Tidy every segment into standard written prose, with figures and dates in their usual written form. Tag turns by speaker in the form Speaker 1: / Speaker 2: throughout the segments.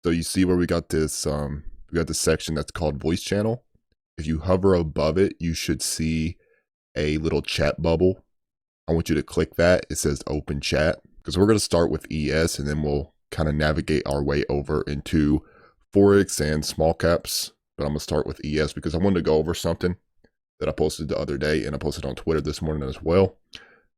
Speaker 1: So you see where we got this section that's called voice channel. If you hover above it, you should see a little chat bubble. I want you to click that. It says open chat, because we're going to start with ES and then we'll kind of navigate our way over into Forex and small caps. But I'm going to start with ES because I wanted to go over something that I posted the other day and I posted on Twitter this morning as well.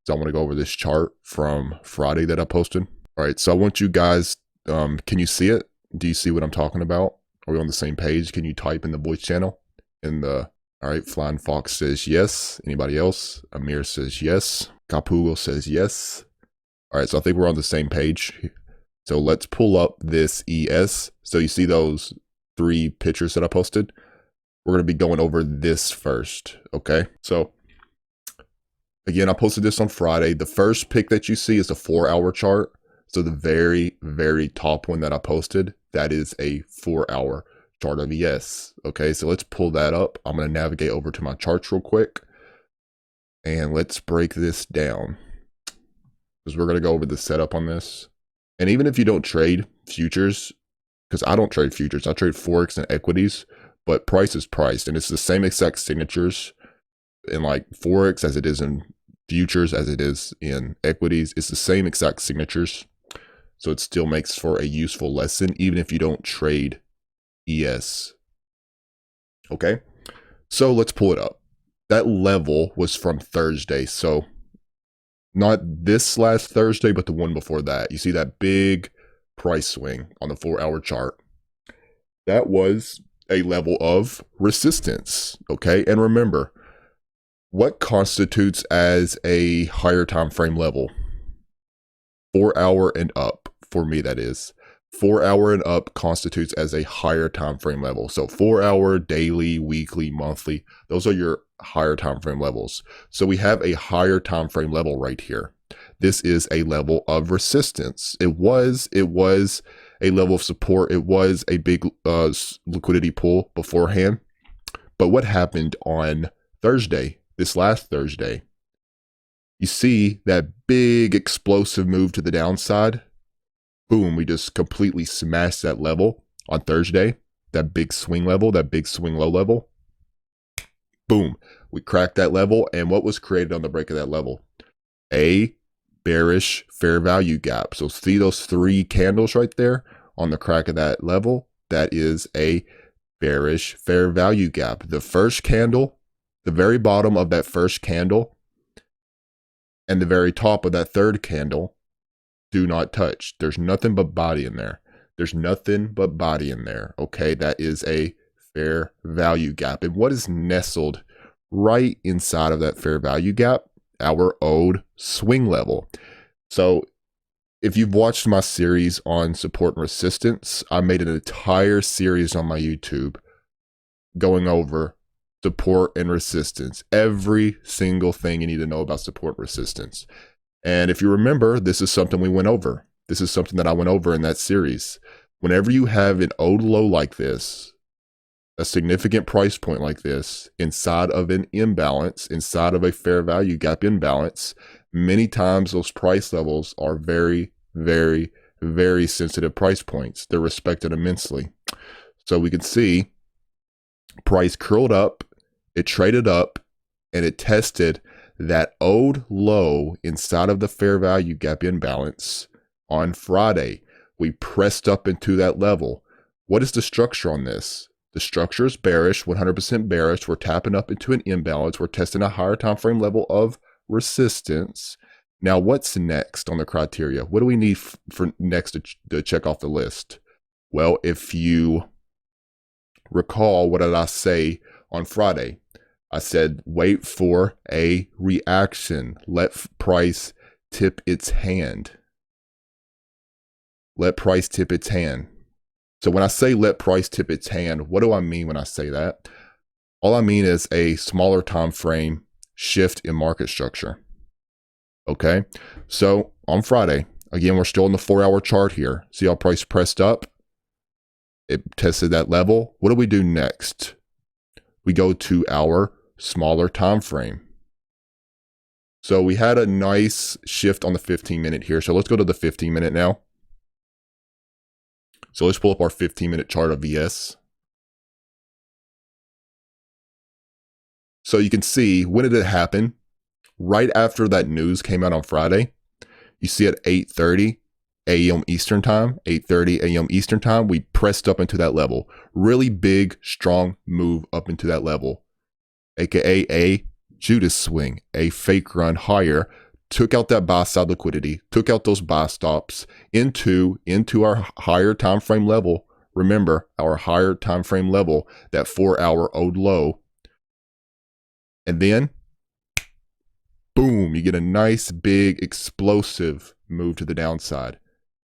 Speaker 1: So I want to go over this chart from Friday that I posted. All right, so I want you guys, can you see it? Do you see what I'm talking about? Are we on the same page? Can you type in the voice channel? All right, Flying Fox says yes. Anybody else? Amir says yes. Kapugo says yes. All right, so I think we're on the same page. So let's pull up this ES. So you see those 3 pictures that I posted? We're going to be going over this first, okay? So again, I posted this on Friday. The first pick that you see is a 4-hour chart. So the very, very top one that I posted, that is a 4-hour chart of ES. Okay, so let's pull that up. I'm going to navigate over to my charts real quick. And let's break this down, because we're going to go over the setup on this. And even if you don't trade futures, because I don't trade futures, I trade Forex and equities, but price is priced. And it's the same exact signatures in like Forex as it is in futures, as it is in equities. It's the same exact signatures. So it still makes for a useful lesson, even if you don't trade ES. Okay, so let's pull it up. That level was from Thursday. So not this last Thursday, but the one before that. You see that big price swing on the 4-hour chart. That was a level of resistance. Okay, and remember, what constitutes as a higher time frame level? 4-hour and up. For me, that is 4-hour and up constitutes as a higher time frame level. So 4-hour, daily, weekly, monthly, those are your higher time frame levels. So we have a higher time frame level right here. This is a level of resistance. It was a level of support. It was a big liquidity pull beforehand. But what happened on Thursday, this last Thursday? You see that big explosive move to the downside. Boom, we just completely smashed that level on Thursday. That big swing level, that big swing low level. Boom, we cracked that level. And what was created on the break of that level? A bearish fair value gap. So see those 3 candles right there on the crack of that level? That is a bearish fair value gap. The first candle, the very bottom of that first candle, and the very top of that third candle do not touch. There's nothing but body in there. There's nothing but body in there. Okay, that is a fair value gap. And what is nestled right inside of that fair value gap? Our old swing level. So if you've watched my series on support and resistance, I made an entire series on my YouTube going over support and resistance, every single thing you need to know about support and resistance. And if you remember, this is something we went over. This is something that I went over in that series. Whenever you have an old low like this, a significant price point like this, inside of an imbalance, inside of a fair value gap imbalance, many times those price levels are very, very, very sensitive price points. They're respected immensely. So we can see price curled up, it traded up, and it tested that old low inside of the fair value gap imbalance on Friday. We pressed up into that level. What is the structure on this? The structure is bearish, 100% bearish. We're tapping up into an imbalance. We're testing a higher time frame level of resistance. Now, what's next on the criteria? What do we need for next to check off the list? Well, if you recall, what did I say on Friday? I said, wait for a reaction. Let price tip its hand. Let price tip its hand. So when I say let price tip its hand, what do I mean when I say that? All I mean is a smaller time frame shift in market structure. Okay, so on Friday, again, we're still in the 4-hour chart here. See how price pressed up? It tested that level. What do we do next? We go to our smaller time frame. So we had a nice shift on the 15-minute here. So let's go to the 15-minute now. So let's pull up our 15-minute chart of VS. So you can see, when did it happen? Right after that news came out on Friday. You see at 8:30 a.m. Eastern time, 8:30 a.m. Eastern time, we pressed up into that level. Really big, strong move up into that level, aka a Judas swing, a fake run higher. Took out that buy side liquidity, took out those buy stops into our higher time frame level. Remember, our higher time frame level, that 4-hour old low. And then, boom, you get a nice, big, explosive move to the downside.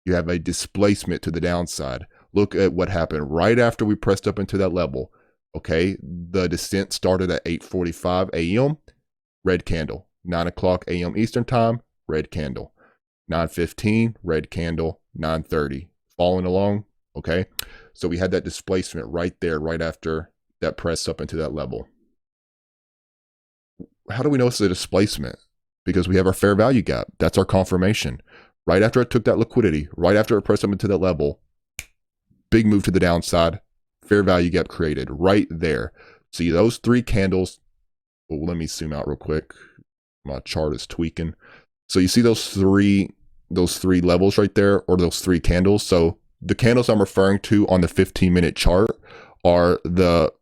Speaker 1: You have a displacement to the downside. Look at what happened right after we pressed up into that level. Okay, the descent started at 8:45 a.m., red candle. 9 o'clock a.m. Eastern time, red candle. 9:15, red candle. 9:30, following along. Okay, so we had that displacement right there, right after that press up into that level. How do we know it's a displacement? Because we have our fair value gap. That's our confirmation. Right after it took that liquidity, right after it pressed up into that level, big move to the downside, fair value gap created right there. See those three candles. Well, let me zoom out real quick. My chart is tweaking. So you see those three levels right there, or those three candles. So the candles I'm referring to on the 15-minute chart are the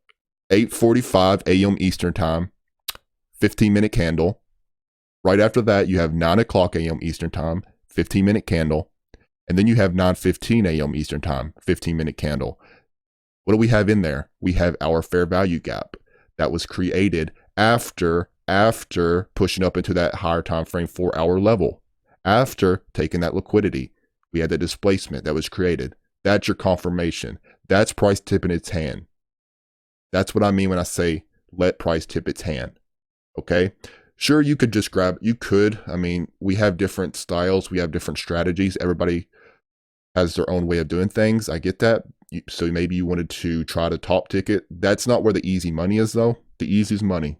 Speaker 1: 8:45 a.m. Eastern time, 15-minute candle. Right after that, you have 9 o'clock a.m. Eastern time, 15-minute candle. And then you have 9:15 a.m. Eastern time, 15-minute candle. What do we have in there? We have our fair value gap that was created after pushing up into that higher time frame 4-hour level. After taking that liquidity, we had the displacement that was created. That's your confirmation. That's price tipping its hand. That's what I mean when I say let price tip its hand. Okay? Sure, you could just grab, I mean, we have different styles, we have different strategies. Everybody has their own way of doing things. I get that. So maybe you wanted to try to top ticket. That's not where the easy money is, though. The easiest money,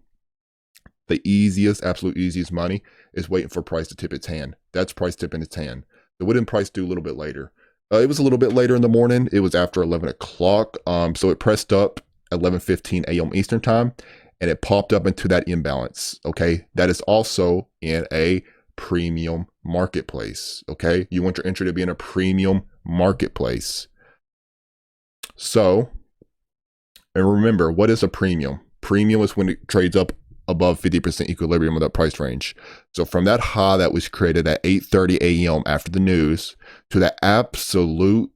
Speaker 1: the easiest, absolute easiest money is waiting for price to tip its hand. That's price tipping its hand. So what did price do a little bit later? It was a little bit later in the morning. It was after 11 o'clock. So it pressed up at 11:15 a.m. Eastern time, and it popped up into that imbalance. Okay, that is also in a premium marketplace. Okay, you want your entry to be in a premium marketplace. So, and remember, what is a premium? Premium is when it trades up above 50% equilibrium of that price range. So from that high that was created at 8:30 a.m. after the news to that absolute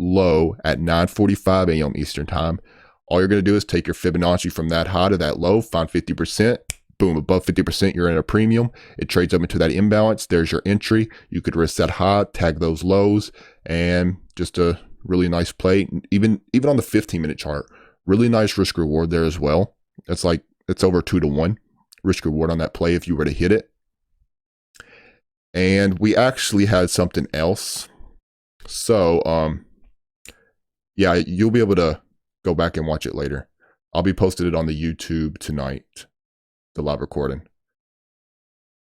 Speaker 1: low at 9:45 a.m. Eastern time, all you're going to do is take your Fibonacci from that high to that low, find 50%, boom, above 50%, you're in a premium. It trades up into that imbalance. There's your entry. You could risk that high, tag those lows, and just a really nice play. Even on the 15-minute chart, really nice risk reward there as well. It's over 2-to-1 risk reward on that play if you were to hit it. And we actually had something else. So, yeah, you'll be able to go back and watch it later. I'll be posting it on the YouTube tonight, the live recording.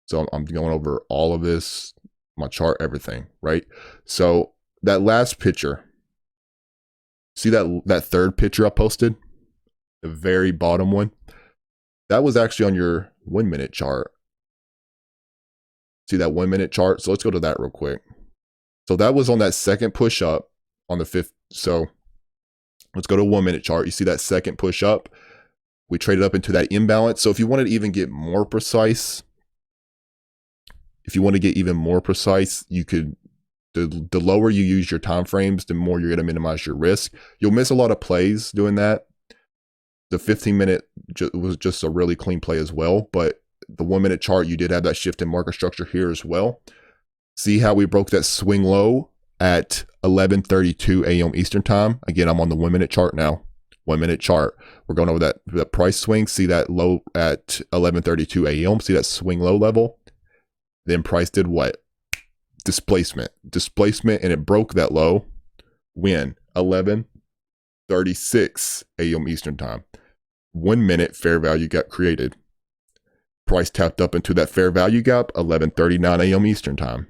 Speaker 1: So I'm going over all of this, my chart, everything, right? So that last picture, see that third picture I posted? The very bottom one? That was actually on your 1-minute chart. See that 1-minute chart? So let's go to that real quick. So that was on that second push up on the 5th. So let's go to 1-minute chart. You see that second push up? We traded up into that imbalance. So if you wanted to even get more precise, you could, the lower you use your time frames, the more you're going to minimize your risk. You'll miss a lot of plays doing that. The 15-minute was just a really clean play as well, but the 1-minute chart, you did have that shift in market structure here as well. See how we broke that swing low at 11:32 a.m. Eastern time? Again, I'm on the 1-minute chart now. 1-minute chart. We're going over that price swing. See that low at 11:32 a.m. See that swing low level? Then price did what? Displacement, and it broke that low when 11:36 a.m. Eastern time. 1-minute fair value gap created. Price tapped up into that fair value gap 11:39 a.m. Eastern time.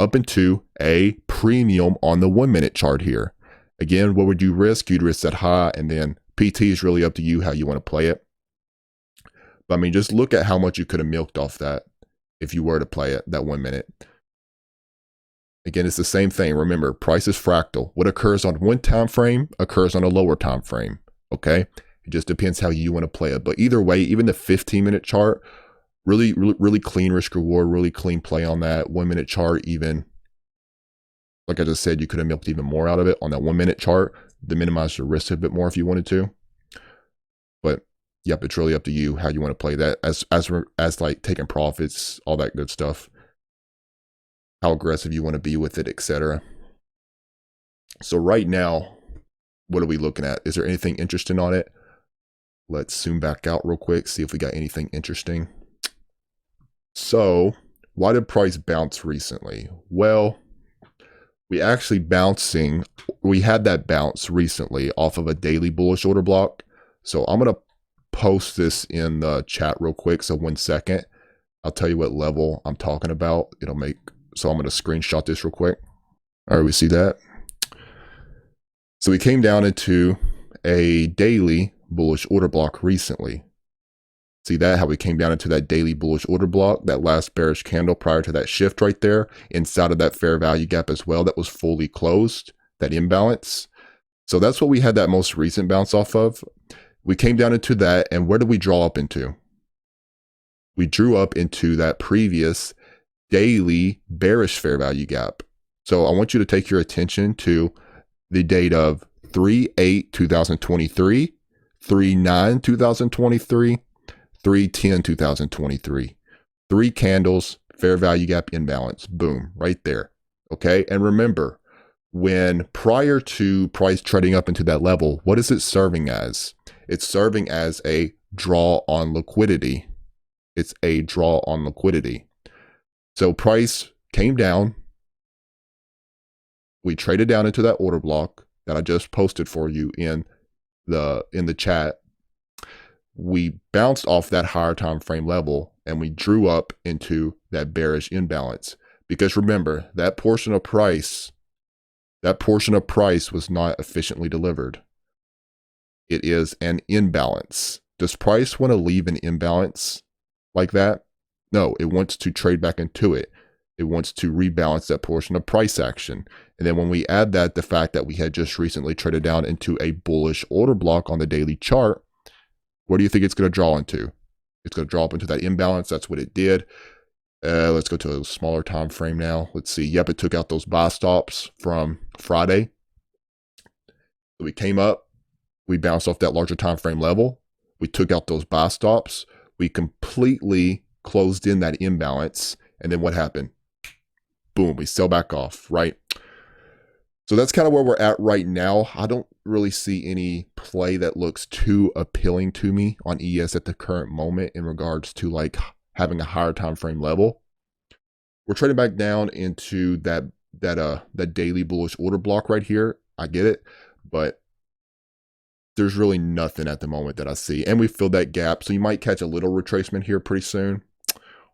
Speaker 1: up into a premium on the 1 minute chart here. Again, what would you risk? You'd risk that high, and then PT is really up to you how you want to play it. But I mean, just look at how much you could have milked off that if you were to play it, that 1 minute. Again, it's the same thing. Remember, price is fractal. What occurs on one time frame occurs on a lower time frame. Okay? It just depends how you want to play it. But either way, even the 15-minute chart, really clean risk reward, really clean play on that 1 minute chart. Even like I just said, you could have milked even more out of it on that 1 minute chart to minimize your risk a bit more if you wanted to. But yep, it's really up to you how you want to play that as like taking profits, all that good stuff, how aggressive you want to be with it, etc. So right now, what are we looking at? Is there anything interesting on it? Let's zoom back out real quick, see if we got anything interesting. So why did price bounce recently? Well, we had that bounce recently off of a daily bullish order block. So I'm going to post this in the chat real quick. So 1 second, I'll tell you what level I'm talking about. So I'm going to screenshot this real quick. All right, we see that. So we came down into a daily bullish order block recently. See that, how we came down into that daily bullish order block, that last bearish candle prior to that shift right there, inside of that fair value gap as well, that was fully closed, that imbalance. So that's what we had that most recent bounce off of. We came down into that, and where did we draw up into? We drew up into that previous daily bearish fair value gap. So I want you to take your attention to the date of 3/8/2023, 3/9/2023, 3/10/2023. 3 candles, fair value gap imbalance. Boom, right there. Okay, and remember, when prior to price trading up into that level, what is it serving as? It's serving as a draw on liquidity. It's a draw on liquidity. So price came down. We traded down into that order block that I just posted for you in the chat. We bounced off that higher time frame level and we drew up into that bearish imbalance. Because remember, that portion of price was not efficiently delivered. It is an imbalance. Does price want to leave an imbalance like that? No, it wants to trade back into it. It wants to rebalance that portion of price action. And then when we add that, the fact that we had just recently traded down into a bullish order block on the daily chart, what do you think it's going to draw into? It's going to draw up into that imbalance. That's what it did. Let's go to a smaller time frame now. Let's see. Yep, it took out those buy stops from Friday. So we came up. We bounced off that larger time frame level. We took out those buy stops. We completely closed in that imbalance. And then what happened? Boom, we sell back off, right? So that's kind of where we're at right now. I don't really see any play that looks too appealing to me on ES at the current moment in regards to like having a higher time frame level. We're trading back down into that daily bullish order block right here. I get it, but there's really nothing at the moment that I see. And we filled that gap. So you might catch a little retracement here pretty soon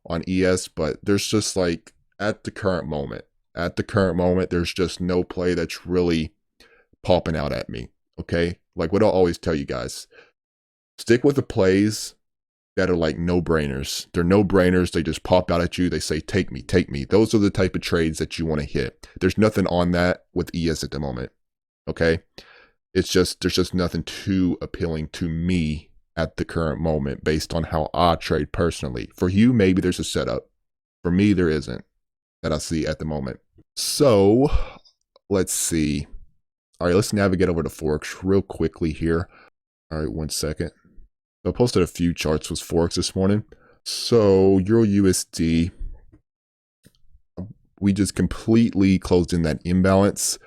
Speaker 1: on ES, but there's just like at the current moment, there's just no play that's really popping out at me. Okay. Like what I'll always tell you guys, stick with the plays that are like no-brainers. They're no-brainers. They just pop out at you. They say, take me, take me. Those are the type of trades that you want to hit. There's nothing on that with ES at the moment. Okay. It's just, there's just nothing too appealing to me at the current moment based on how I trade personally. For you, maybe there's a setup. For me, there isn't that I see at the moment. So let's see. All right, let's navigate over to Forex real quickly here. All right, 1 second. I posted a few charts with Forex this morning. So Euro USD, we just completely closed in that imbalance.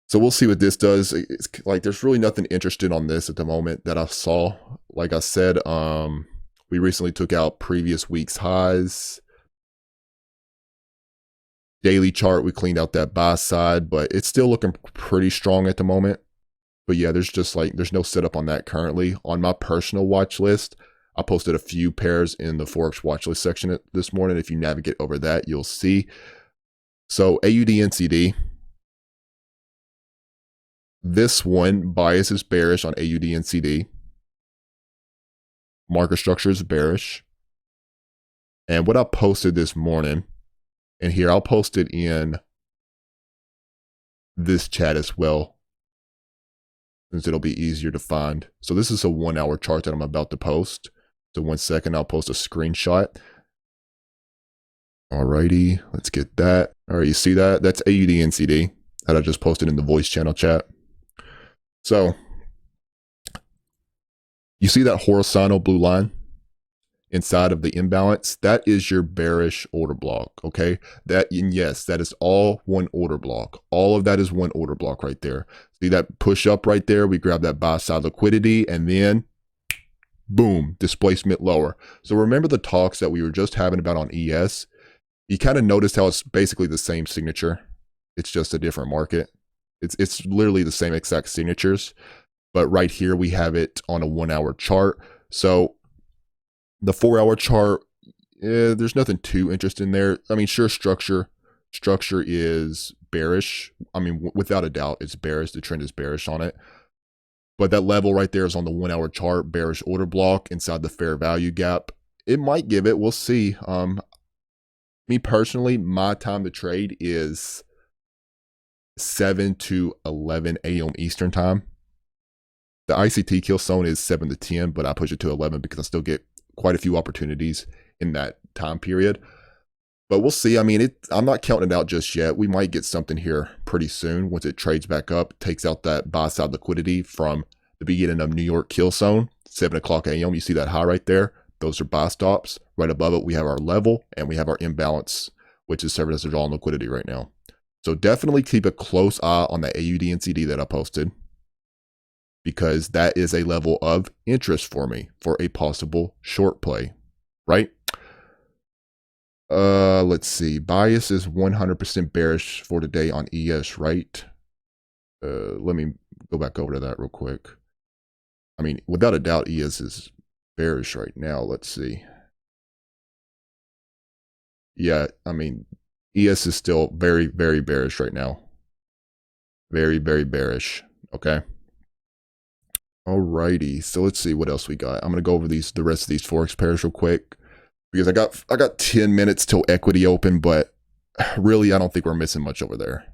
Speaker 1: So we'll see what this does. It's like there's really nothing interesting on this at the moment that I saw. Like I said, we recently took out previous week's highs. Daily chart, we cleaned out that buy side, but it's still looking pretty strong at the moment. But yeah, there's no setup on that currently. On my personal watch list, I posted a few pairs in the Forex watch list section this morning. If you navigate over that, you'll see. So AUD NCD, this one bias is bearish on AUD NCD. Market structure is bearish. And what I posted this morning, and here I'll post it in this chat as well, since it'll be easier to find. So this is a 1 hour chart that I'm about to post. So 1 second, I'll post a screenshot. Alrighty, let's get that. All right, you see that? That's AUD NCD that I just posted in the voice channel chat. So you see that horizontal blue line inside of the imbalance? That is your bearish order block, okay? That, and yes, that is all one order block. All of that is one order block right there. See that push up right there? We grab that buy side liquidity and then boom, displacement lower. So remember the talks that we were just having about on ES? You kind of noticed how it's basically the same signature. It's just a different market. It's literally the same exact signatures. But right here, we have it on a 1 hour chart. So the 4 hour chart, there's nothing too interesting there. I mean, sure, structure is bearish. I mean, without a doubt, it's bearish. The trend is bearish on it. But that level right there is on the 1 hour chart, bearish order block inside the fair value gap. It might give it. We'll see. Me personally, my time to trade is 7 to 11 a.m. Eastern time. The ICT kill zone is 7 to 10, but I push it to 11 because I still get quite a few opportunities in that time period. But we'll see. I mean, I'm not counting it out just yet. We might get something here pretty soon once it trades back up, takes out that buy side liquidity from the beginning of New York kill zone, 7 o'clock a.m. You see that high right there? Those are buy stops. Right above it, we have our level and we have our imbalance, which is serving as a draw on liquidity right now. So definitely keep a close eye on the AUD NCD that I posted, because that is a level of interest for me for a possible short play, right? Let's see. Bias is 100% bearish for today on ES, right? Let me go back over to that real quick. I mean, without a doubt, ES is bearish right now. Let's see. Yeah, I mean, ES is still very, very bearish right now. Very, very bearish. Okay. Alrighty. So let's see what else we got. I'm gonna go over the rest of these Forex pairs real quick, because I got 10 minutes till equity open, but really I don't think we're missing much over there.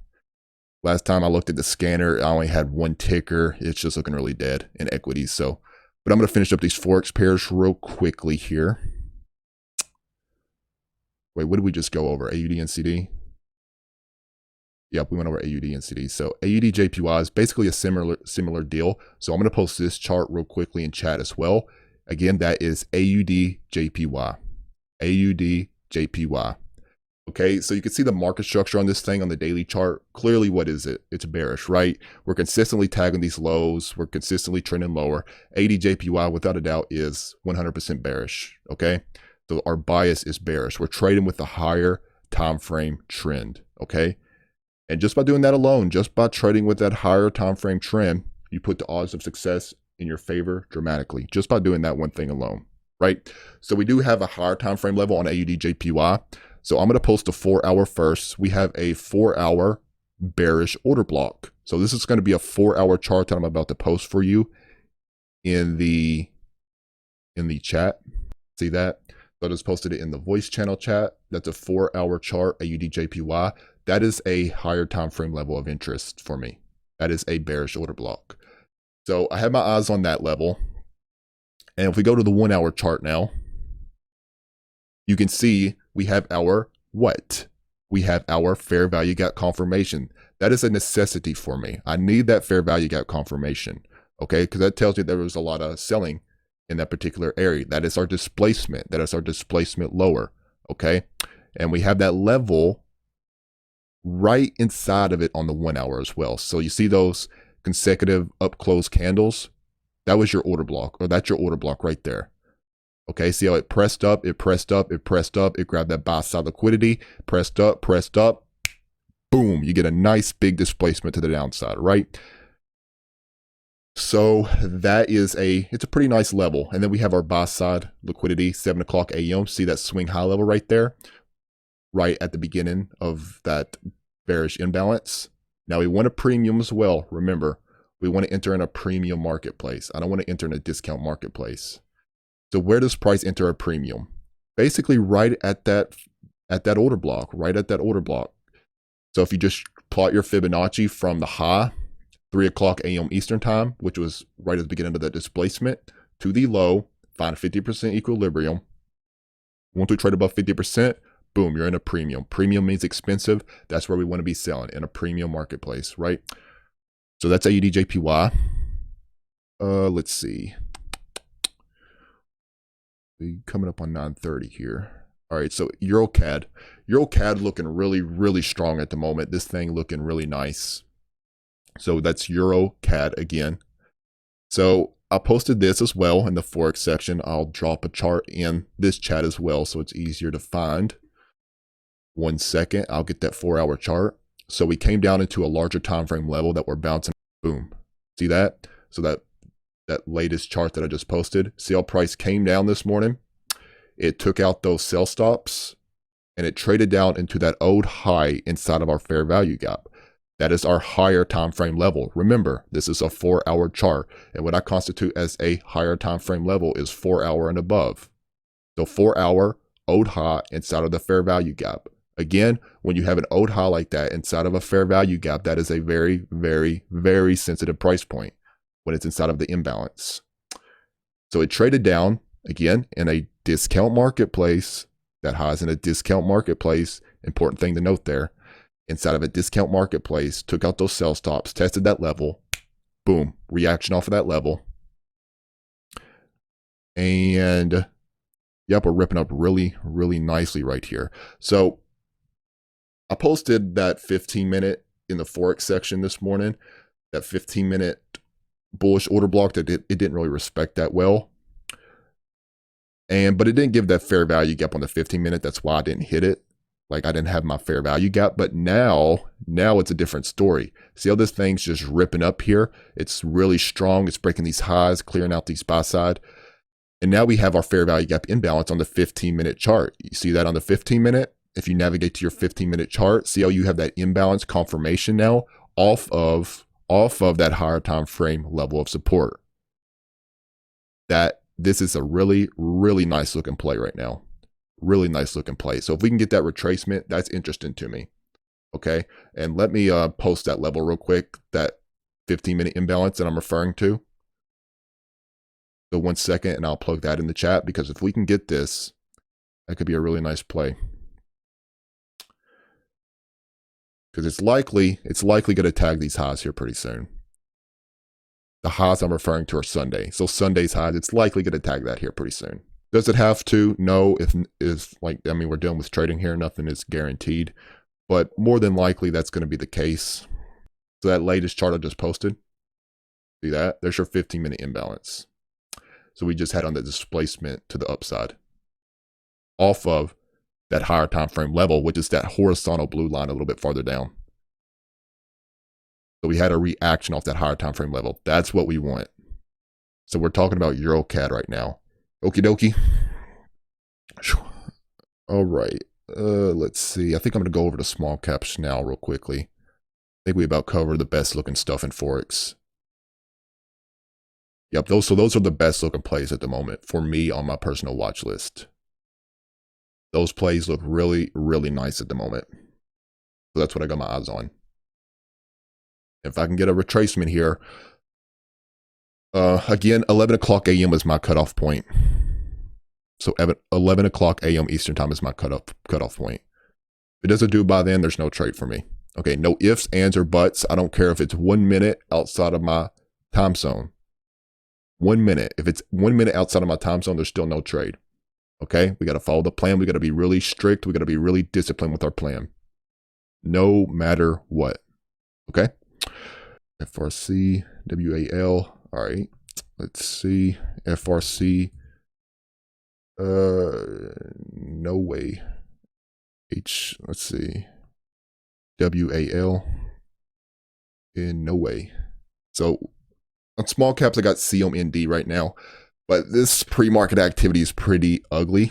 Speaker 1: Last time I looked at the scanner, I only had one ticker. It's just looking really dead in equities. So, but I'm gonna finish up these Forex pairs real quickly here. Wait, what did we just go over? AUD NCD? Yep, we went over AUD NCD. So AUD JPY is basically a similar deal. So I'm going to post this chart real quickly in chat as well. Again, that is AUD JPY. AUD JPY. Okay, so you can see the market structure on this thing on the daily chart. Clearly, what is it? It's bearish, right? We're consistently tagging these lows. We're consistently trending lower. AUD JPY, without a doubt, is 100% bearish. Okay, so our bias is bearish. We're trading with a higher time frame trend. Okay. And just by doing that alone, just by trading with that higher time frame trend, you put the odds of success in your favor dramatically, just by doing that one thing alone, right? So we do have a higher time frame level on AUD JPY. So I'm going to post a 4 hour first. We have a 4 hour bearish order block. So this is going to be a 4 hour chart that I'm about to post for you in the chat. See that? So I just posted it in the voice channel chat. That's a 4 hour chart, AUD JPY. That is a higher time frame level of interest for me. That is a bearish order block. So I have my eyes on that level. And if we go to the 1 hour chart now, you can see we have our what? We have our fair value gap confirmation. That is a necessity for me. I need that fair value gap confirmation, okay? Because that tells you there was a lot of selling in that particular area. That is our displacement. That is our displacement lower, okay? And we have that level right inside of it on the 1 hour as well. So you see those consecutive up close candles? That was your order block, or that's your order block right there. Okay, see how it pressed up, it pressed up, it pressed up, it grabbed that buy side liquidity, pressed up, boom, you get a nice big displacement to the downside, right? So that is it's a pretty nice level. And then we have our buy side liquidity, 7 o'clock a.m. See that swing high level right there? right at the beginning of that bearish imbalance. Now we want a premium as well. Remember, we want to enter in a premium marketplace. I don't want to enter in a discount marketplace. So where does price enter a premium? Basically right at that order block, right at that order block. So if you just plot your Fibonacci from the high, 3 o'clock a.m. Eastern time, which was right at the beginning of that displacement, to the low, find a 50% equilibrium. Once we trade above 50%, boom, you're in a premium. Premium means expensive. That's where we want to be selling, in a premium marketplace, right? So that's AUDJPY. Let's see. We coming up on 9:30 here. All right, so EuroCAD. EuroCAD looking really, really strong at the moment. This thing looking really nice. So that's EuroCAD again. So I posted this as well in the Forex section. I'll drop a chart in this chat as well so it's easier to find. 1 second, I'll get that 4-hour chart. So we came down into a larger time frame level that we're bouncing. Boom. See that? So that latest chart that I just posted, see how price came down this morning? It took out those sell stops and it traded down into that old high inside of our fair value gap. That is our higher time frame level. Remember, this is a 4-hour chart, and what I constitute as a higher time frame level is 4-hour and above. So 4-hour old high inside of the fair value gap. Again, when you have an old high like that inside of a fair value gap, that is a very, very, very sensitive price point when it's inside of the imbalance. So it traded down, again, in a discount marketplace. That high is in a discount marketplace. Important thing to note there. Inside of a discount marketplace, took out those sell stops, tested that level, boom, reaction off of that level. And yep, we're ripping up really, really nicely right here. So I posted that 15-minute in the Forex section this morning, that 15-minute bullish order block that it didn't really respect that well. But it didn't give that fair value gap on the 15-minute. That's why I didn't hit it. Like I didn't have my fair value gap, but now it's a different story. See how this thing's just ripping up here? It's really strong. It's breaking these highs, clearing out these buy side. And now we have our fair value gap imbalance on the 15-minute chart. You see that on the 15-minute? If you navigate to your 15-minute chart, see how you have that imbalance confirmation now off of that higher time frame level of support. This is a really, really nice looking play right now. Really nice looking play. So if we can get that retracement, that's interesting to me. Okay. And let me post that level real quick, that 15-minute imbalance that I'm referring to. So 1 second and I'll plug that in the chat, because if we can get this, that could be a really nice play. Because it's likely going to tag these highs here pretty soon. The highs I'm referring to are Sunday. So Sunday's highs, it's likely going to tag that here pretty soon. Does it have to? No, we're dealing with trading here. Nothing is guaranteed, but more than likely that's going to be the case. So that latest chart I just posted, see that? There's your 15-minute imbalance. So we just had on the displacement to the upside off of that higher time frame level, which is that horizontal blue line a little bit farther down. So we had a reaction off that higher time frame level. That's what we want. So we're talking about EuroCAD right now. Okie dokie. All right. Let's see. I think I'm going to go over to small caps now real quickly. I think we about covered the best looking stuff in Forex. Yep, those are the best looking plays at the moment for me on my personal watch list. Those plays look really, really nice at the moment. So that's what I got my eyes on. If I can get a retracement here, again, 11 o'clock a.m. is my cutoff point. So 11 o'clock a.m. Eastern time is my cutoff point. If it doesn't do by then, there's no trade for me. Okay, no ifs, ands, or buts. I don't care if it's 1 minute outside of my time zone. 1 minute. If it's 1 minute outside of my time zone, there's still no trade. Okay, we got to follow the plan. We got to be really strict. We got to be really disciplined with our plan, no matter what. Okay. FRC, WAL. All right. Let's see. FRC. No way. Let's see. WAL. In no way. So on small caps, I got COMND right now, but this pre-market activity is pretty ugly.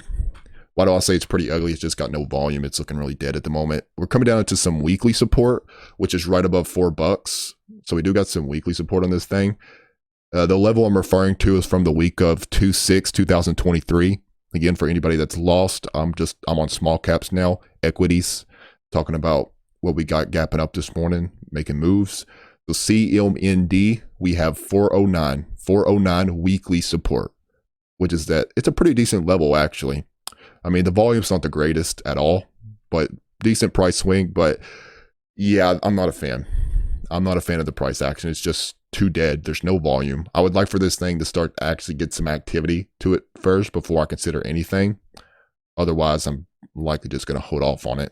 Speaker 1: Why do I say it's pretty ugly? It's just got no volume. It's looking really dead at the moment. We're coming down into some weekly support, which is right above $4. So we do got some weekly support on this thing. The level I'm referring to is from the week of 2/6/2023. Again, for anybody that's lost, I'm on small caps now, equities, talking about what we got gapping up this morning, making moves. So CMND, we have 409 weekly support, which is that it's a pretty decent level actually. I mean, the volume's not the greatest at all, but decent price swing. But yeah, I'm not a fan. I'm not a fan of the price action. It's just too dead. There's no volume. I would like for this thing to start to actually get some activity to it first before I consider anything. Otherwise, I'm likely just going to hold off on it.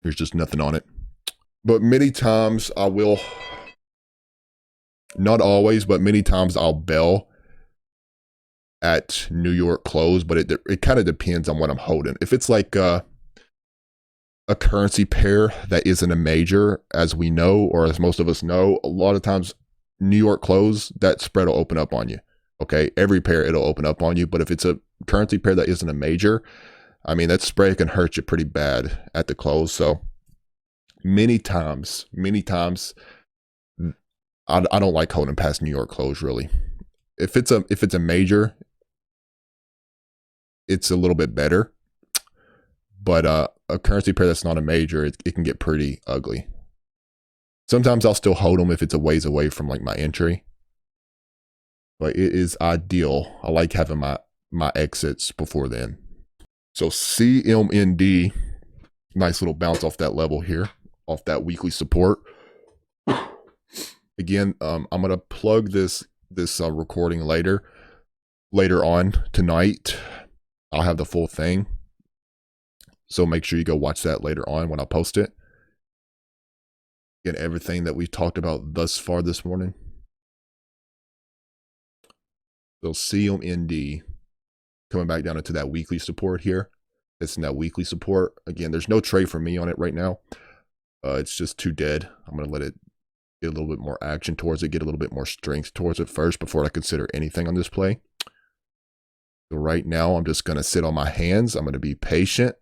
Speaker 1: There's just nothing on it. But many times I will, not always, but many times I'll bell at New York close, but it kind of depends on what I'm holding. If it's like a currency pair that isn't a major, as we know, or as most of us know, a lot of times New York close, that spread will open up on you. Okay, every pair it'll open up on you, but if it's a currency pair that isn't a major, I mean, that spread can hurt you pretty bad at the close. So many times, I don't like holding past New York close really. If it's a major, it's a little bit better, but a currency pair that's not a major, it can get pretty ugly. Sometimes I'll still hold them if it's a ways away from like my entry, but it is ideal. I like having my exits before then. So CMND, nice little bounce off that level here, off that weekly support. Again, I'm gonna plug this recording later on tonight. I'll have the full thing, so make sure you go watch that later on when I post it. Again, everything that we've talked about thus far this morning. So CMND coming back down into that weekly support here. It's in that weekly support. Again, there's no trade for me on it right now. It's just too dead. I'm gonna let it get a little bit more action towards it, get a little bit more strength towards it first before I consider anything on this play. So right now, I'm just going to sit on my hands. I'm going to be patient.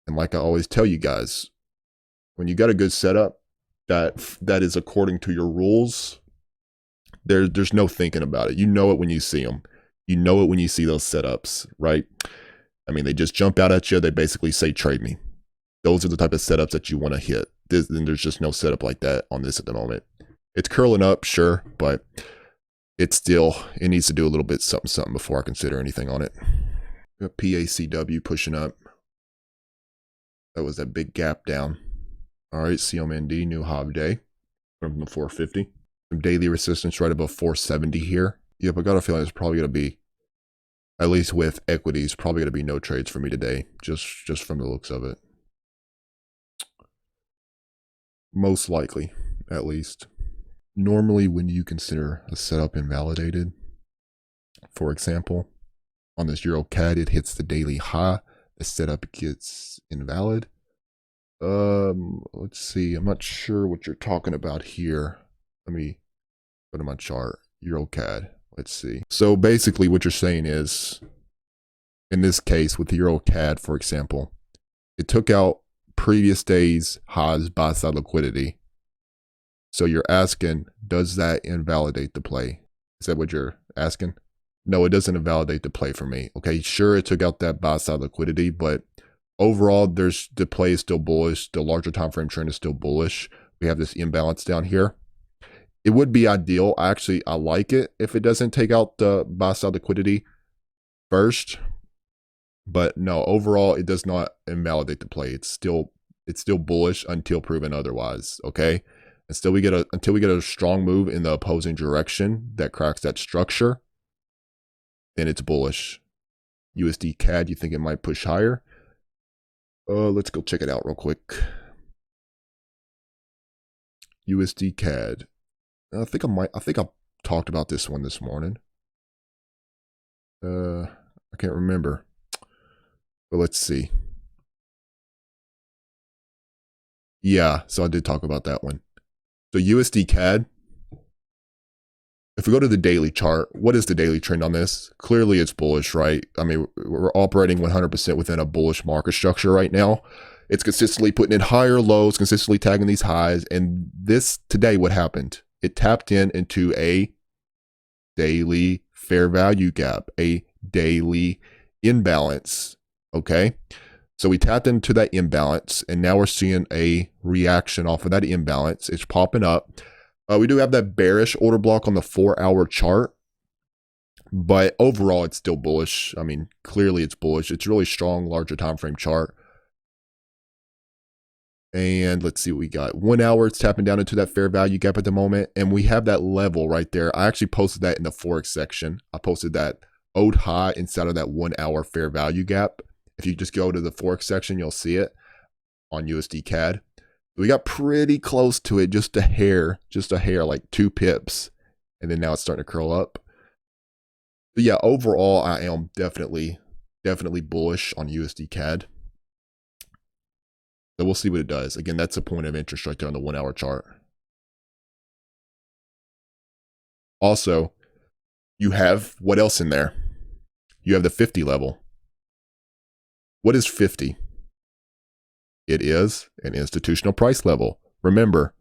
Speaker 1: And like I always tell you guys, when you got a good setup that is according to your rules, there's no thinking about it. You know it when you see them. You know it when you see those setups, right? I mean, they just jump out at you. They basically say, trade me. Those are the type of setups that you want to hit. There's just no setup like that on this at the moment. It's curling up, sure, but it needs to do a little bit something before I consider anything on it. PACW pushing up. That was that big gap down. All right, CMND, new high day from the 450. Some daily resistance right above 470 here. Yep, I got a feeling it's probably going to be, at least with equities, probably going to be no trades for me today, just from the looks of it. Most likely, at least. Normally, when you consider a setup invalidated, for example, on this EuroCAD, it hits the daily high, the setup gets invalid. Let's see, I'm not sure what you're talking about here. Let me go to my chart, EuroCAD. Let's see. So basically what you're saying is, in this case with the EuroCAD, for example, it took out previous day's highs buy side liquidity. So you're asking, does that invalidate the play? Is that what you're asking? No, it doesn't invalidate the play for me. Okay, sure, it took out that buy side liquidity, but overall, the play is still bullish. The larger time frame trend is still bullish. We have this imbalance down here. It would be ideal. I like it if it doesn't take out the buy side liquidity first. But no, overall, it does not invalidate the play. It's still bullish until proven otherwise. Okay. Until we get a strong move in the opposing direction that cracks that structure, then it's bullish. USD CAD, you think it might push higher? Let's go check it out real quick. USD CAD. I think I talked about this one this morning. I can't remember. But let's see. Yeah, so I did talk about that one. So USD CAD, If we go to the daily chart, what is the daily trend on this? Clearly it's bullish, right? I mean, we're operating 100% within a bullish market structure right now. It's consistently putting in higher lows, consistently tagging these highs. And this today, what happened? It tapped into a daily fair value gap, a daily imbalance. Okay. So we tapped into that imbalance, and now we're seeing a reaction off of that imbalance. It's popping up. We do have that bearish order block on the 4-hour chart, but overall it's still bullish. I mean, clearly it's bullish. It's really strong, larger time frame chart. And let's see what we got. 1 hour, it's tapping down into that fair value gap at the moment, and we have that level right there. I actually posted that in the Forex section. I posted that old high inside of that 1 hour fair value gap. If you just go to the Forex section, you'll see it on USD CAD. We got pretty close to it, just a hair, like 2 pips. And then now it's starting to curl up. But yeah, overall, I am definitely bullish on USD CAD. So we'll see what it does. Again, that's a point of interest right there on the 1 hour chart. Also, you have what else in there? You have the 50 level. What is 50? It is an institutional price level. Remember,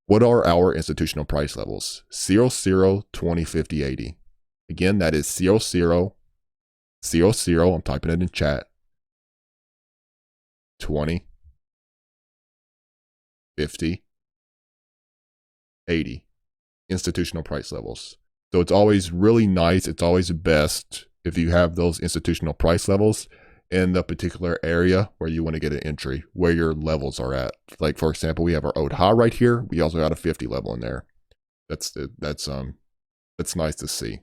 Speaker 1: what are our institutional price levels? 00, 20, 50, 80. Again, that is 00, 00, I'm typing it in chat. 20, 50, 80. Institutional price levels. So it's always really nice. It's always best if you have those institutional price levels in the particular area where you want to get an entry, where your levels are at. Like, for example, we have our old high right here. We also got a 50 level in there. That's nice to see.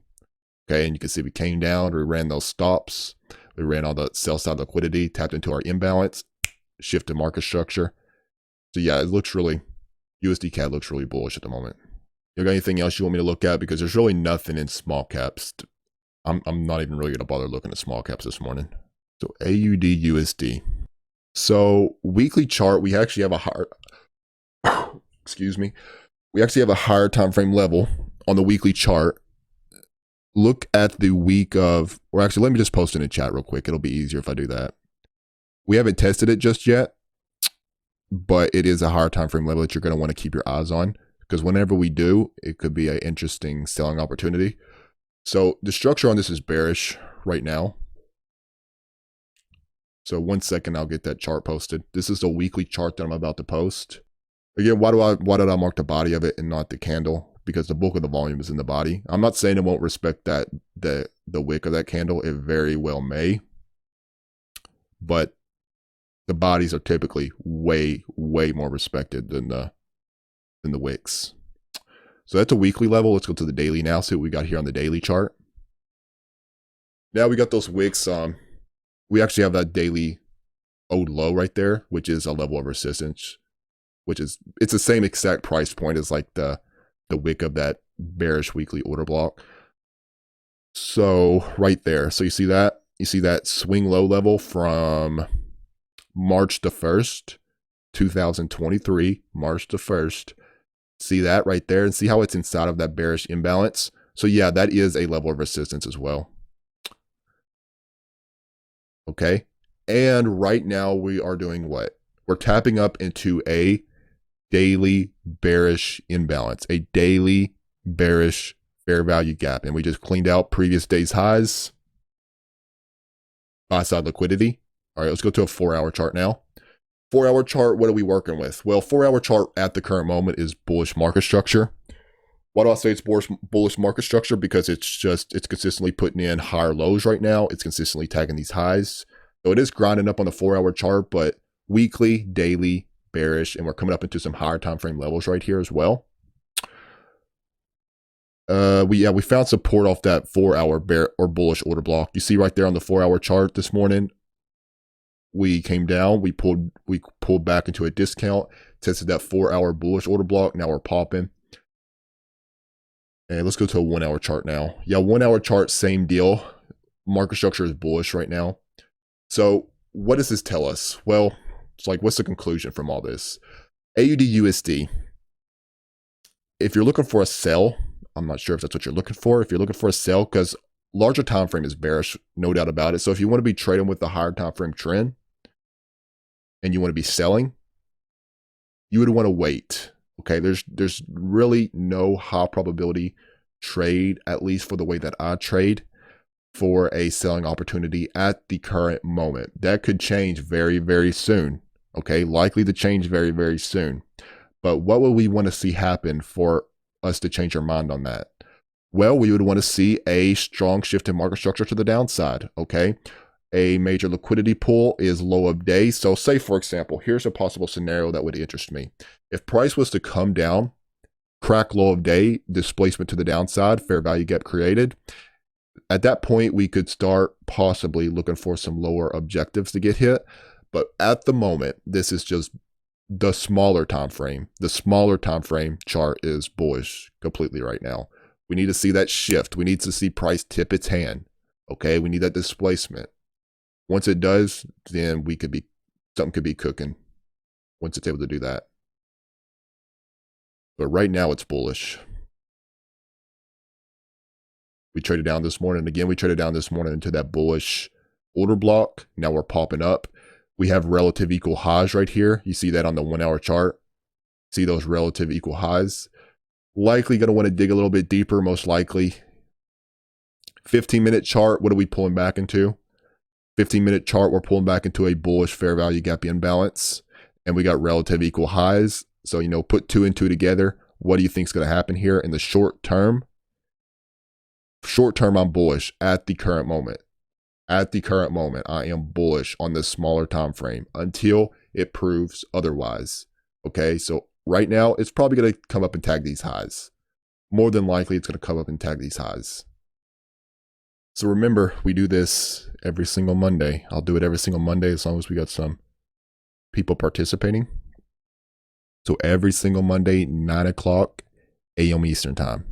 Speaker 1: Okay, and you can see we came down, we ran those stops, we ran all the sell side liquidity, tapped into our imbalance, shifted market structure. So yeah, it looks really, USD CAD looks really bullish at the moment. You got anything else you want me to look at? Because there's really nothing in small caps. I'm not even really gonna bother looking at small caps this morning. So AUD USD. So weekly chart, we actually have a higher, excuse me, we actually have a higher time frame level on the weekly chart. Look at the week of, or actually, let me just post it in the chat real quick. It'll be easier if I do that. We haven't tested it just yet, but it is a higher time frame level that you're going to want to keep your eyes on, because whenever we do, it could be an interesting selling opportunity. So the structure on this is bearish right now. So 1 second, I'll get that chart posted. This is the weekly chart that I'm about to post. Again, why did I mark the body of it and not the candle? Because the bulk of the volume is in the body. I'm not saying it won't respect that the wick of that candle. It very well may. But the bodies are typically way more respected than the wicks. So that's a weekly level. Let's go to the daily now. See what we got here on the daily chart. Now we got those wicks. We actually have that daily old low right there, which is a level of resistance, which is, it's the same exact price point as like the wick of that bearish weekly order block. So right there. So you see that swing low level from March the 1st, 2023, March the 1st. See that right there, and see how it's inside of that bearish imbalance. So yeah, that is a level of resistance as well. Okay. And right now we are doing what? We're tapping up into a daily bearish imbalance, a daily bearish fair value gap. And we just cleaned out previous day's highs, buy side liquidity. All right, let's go to a 4-hour chart now. 4-hour chart, what are we working with? Well, 4-hour chart at the current moment is bullish market structure. Why do I say it's bullish market structure? Because it's consistently putting in higher lows right now. It's consistently tagging these highs. So it is grinding up on the 4-hour chart, but weekly, daily, bearish, and we're coming up into some higher time frame levels right here as well. We found support off that 4-hour bear or bullish order block. You see right there on the 4-hour chart this morning, we came down, we pulled back into a discount, tested that 4-hour bullish order block. Now we're popping. And let's go to a 1-hour chart now. Yeah, 1-hour chart, same deal. Market structure is bullish right now. So what does this tell us? Well, it's like, what's the conclusion from all this? AUD USD. If you're looking for a sell, I'm not sure if that's what you're looking for. If you're looking for a sell, because larger time frame is bearish, no doubt about it. So if you want to be trading with the higher time frame trend and you want to be selling, you would want to wait. Okay, there's really no high probability trade, at least for the way that I trade, for a selling opportunity at the current moment. That could change very, very soon. Okay, likely to change very, very soon. But what would we want to see happen for us to change our mind on that? Well, we would want to see a strong shift in market structure to the downside. Okay, a major liquidity pool is low of day. So say, for example, here's a possible scenario that would interest me. If price was to come down, crack low of day, displacement to the downside, fair value gap created, at that point, we could start possibly looking for some lower objectives to get hit. But at the moment, this is just the smaller time frame. The smaller time frame chart is bullish completely right now. We need to see that shift. We need to see price tip its hand. Okay, we need that displacement. Once it does, then something could be cooking once it's able to do that. But right now it's bullish. We traded down this morning. Again, we traded down this morning into that bullish order block. Now we're popping up. We have relative equal highs right here. You see that on the 1 hour chart. See those relative equal highs. Likely going to want to dig a little bit deeper, most likely. 15-minute chart, what are we pulling back into? 15-minute chart, we're pulling back into a bullish fair value gap imbalance. And we got relative equal highs. So, you know, put 2 and 2 together. What do you think is going to happen here in the short term? Short term, I'm bullish at the current moment. At the current moment, I am bullish on this smaller time frame until it proves otherwise. Okay, so right now, it's probably going to come up and tag these highs. More than likely, it's going to come up and tag these highs. So remember, we do this every single Monday. I'll do it every single Monday as long as we got some people participating. So every single Monday, 9 o'clock a.m. Eastern time.